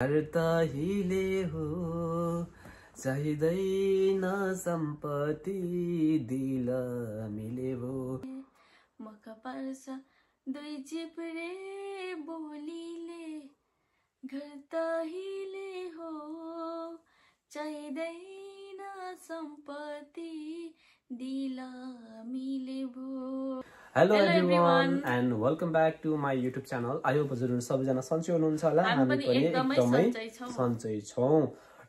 घर त हिले हो चाहिँदैन सम्पत्ति दिल मिले भो मका पर्छ दुई चिप्रे बोलीले घर त हिले हो चाहिँदैन सम्पत्ति दिल मिले भो। Hello everyone and welcome back to my YouTube channel. I hope हजुरहरु सबैजना सन्चै हुनुहुन्छ होला। हामी पनि एकदमै सन्चै छौं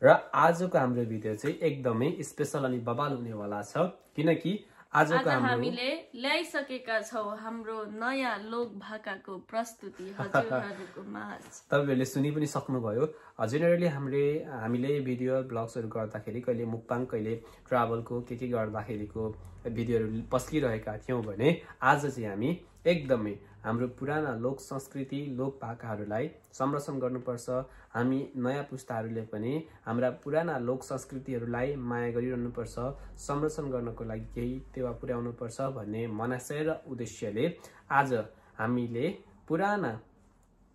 र आजको हाम्रो भिडियो चाहिँ एकदमै स्पेशल अनि बवाल हुनेवाला छ किनकि आजको हामीले ल्याइसकेका छौं हाम्रो नयाँ लोक भाकाको प्रस्तुति हजुरहरुको माझ। तपाईहरुले सुनि पनि सक्नुभयो। जेनरली हामीले भिडियो ब्लग्सहरु गर्दाखेरि कहिले मुक्ताङ कहिले ट्राभलको के गर्दाखेरिको भिडियोहरु पस्किरहेका थियौं भने आज चाहिँ हामी एकदमै हाम्रो पुराना लोक संस्कृति लोक भाकाहरूलाई संरक्षण गर्नुपर्छ। हामी नयाँ पुस्ताहरूले पनि हाम्रा पुराना लोक संस्कृतिहरूलाई माया गरिरहनुपर्छ, संरक्षण गर्नको लागि केही टेवा पुर्याउनु पर्छ भन्ने मनाशय र उद्देश्यले आज हामीले पुराना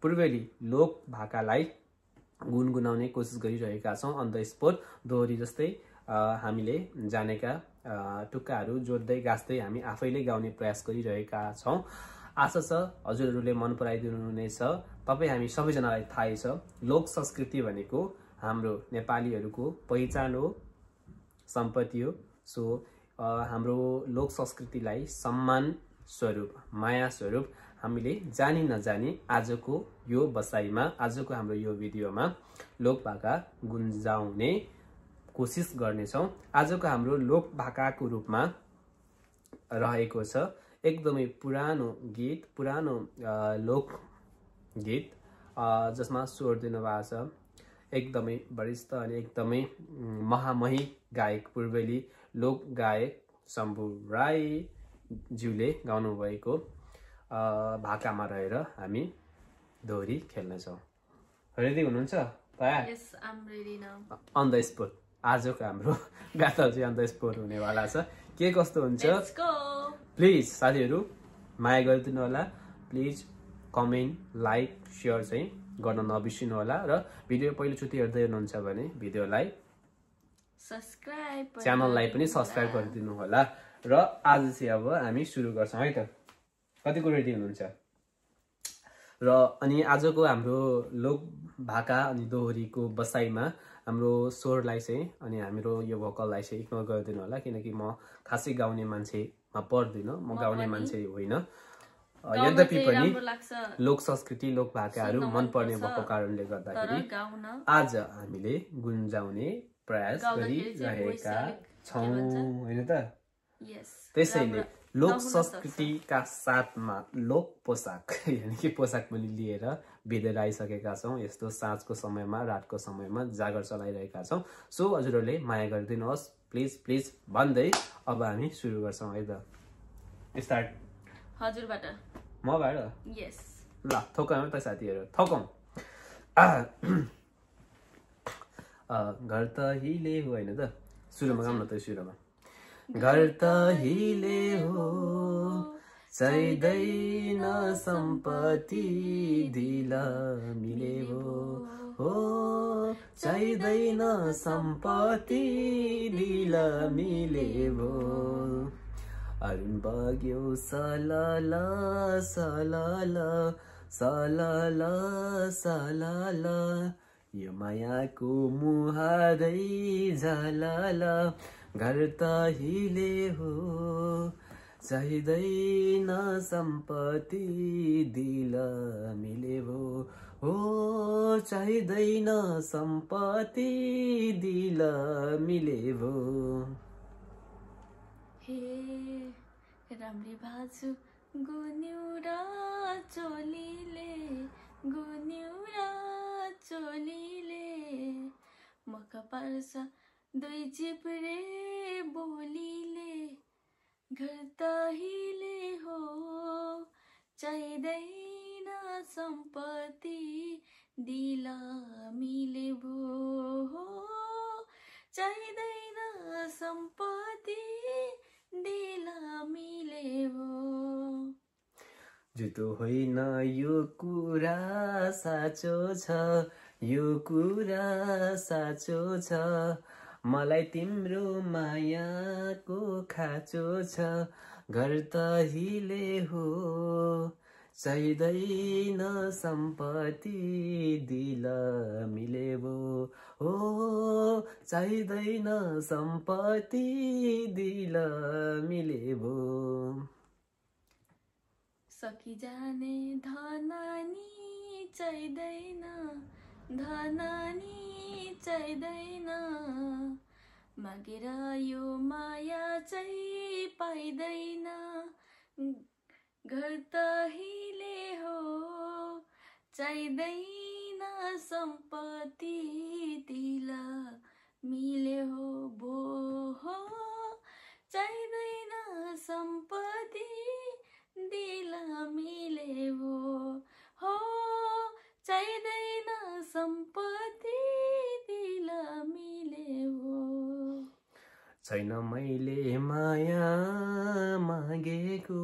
पूर्वेली लोक भाकालाई गुनगुनाउने कोसिस गरिरहेका छौं। अन द स्पोट दोहोरी जस्तै हामीले जानेका टुक्काहरू जोड्दै गास्दै हामी आफैले गाउने प्रयास गरिरहेका छौं। आशा छ हजुरहरूले मन पराइदिनु हुनेछ। तपाई हामी सबैजनालाई थाहै छ लोक संस्कृति भनेको हाम्रो नेपालीहरूको पहिचान हो, सम्पत्ति हो। सो हाम्रो लोक संस्कृतिलाई सम्मान स्वरूप माया स्वरूप हामीले जानी नजानी आजको यो बसाइमा आजको हाम्रो यो भिडियोमा लोक भाका गुन्जाउने कोसिस गर्नेछौं। आजको हाम्रो लोक भाकाको रूपमा रहेको छ एकदमै पुरानो गीत, पुरानो लोक गीत जसमा स्वर दिनुभएको छ एकदमै वरिष्ठ अनि एकदमै महामही गायक पूर्वेली लोक गायक शम्भु राई ज्यूले गाउनु भएको भाकामा रहेर हामी दोहोरी खेल्नेछौं। रेडी हुनुहुन्छ? तयार? Yes, I am ready now. On the spot आजको हाम्रो गाथा चाहिँ अन द स्पोट हुनेवाला छ। के कस्तो हुन्छ लेट्स गो। प्लिज साथीहरु माया गरिदिनु होला। प्लिज कमेन्ट लाइक शेयर चाहिँ गर्न नबिर्सिनु होला र भिडियो पहिलोचोटि हेर्दै हुनुहुन्छ भने भिडियोलाई सब्स्क्राइब च्यानललाई पनि सब्स्क्राइब गरिदिनु होला। र आज चाहिँ अब हामी सुरु गर्छौं है त। कतिको रेडी हुनुहुन्छ? र अनि आजको हाम्रो लोक भाका अनि दोहोरीको बसाइमा हाम्रो स्वरलाई चाहिँ अनि हाम्रो यो भोकललाई चाहिँ इग्नोर गरिदिनु होला किनकि म खासै गाउने मान्छेमा पर्दिन, म गाउने मान्छे होइन। यद्यपि पनि लोक संस्कृति लोक भाकाहरू मन पर्ने भएको कारणले गर्दाखेरि आज हामीले गुन्जाउने प्रयास गरिरहेका छौं हैन त। त्यसैले लोक संस्कृतिका साथमा लोक पोसाक यानि कि पोसाक पनि लिएर भिडेर आइसकेका छौं। यस्तो साँझको समयमा रातको समयमा जागर चलाइरहेका छौं। सो हजुरहरूले माया गरिदिनुहोस् प्लिज प्लिज भन्दै अब हामी सुरु गर्छौं है त। स्टार्ट हजुरबाट। मबाट? यस। ल थोकौँ त साथीहरु, थोकौँ। घर त हिले हो हैन त। सुरुमा गाउँ न त सुरुमा। घर त हिले हो चाहिँदैन सम्पत्ति दिल मिले हो चाहिँदैन सम्पत्ति दिल मिले भो अरुण बग्यो सलल सलल सलल सलल यो मायाको मुहारै झलल घर त हिले हो चाहिँदैन सम्पत्ति दिल मिले हो चाहिँदैन सम्पत्ति दिल मिले भो। हे राम्री भाजु गुन्युरा चोलीले गुन्युरा चोलीले मका पर्छ दुई चिप्रे बोलीले घर त हिले हो चाहिँदैन सम्पत्ति दिल मिले भो चाहिँदैन सम्पत्ति दिल मिले भो। झुटो होइन यो कुरा साँचो छ यो कुरा साँचो छ मलाई तिम्रो मायाको खाँचो छ घर त हिले हो चाहिँदैन सम्पत्ति दिल मिलेबो हो चाहिँदैन सम्पत्ति दिल मिलेबो सकिजाने धनानी चाहिँदैन धनानी चाहिँदैन मागेर यो माया चाहिँ पाइँदैन घर त हिले हो चाहिँदैन सम्पत्ति दिल मिले हो भो हो चाहिँदैन सम्पत्ति दिल मिले हो चाहिँदैन सम्पत्ति दिल मिले हो छैन मैले माया मागेको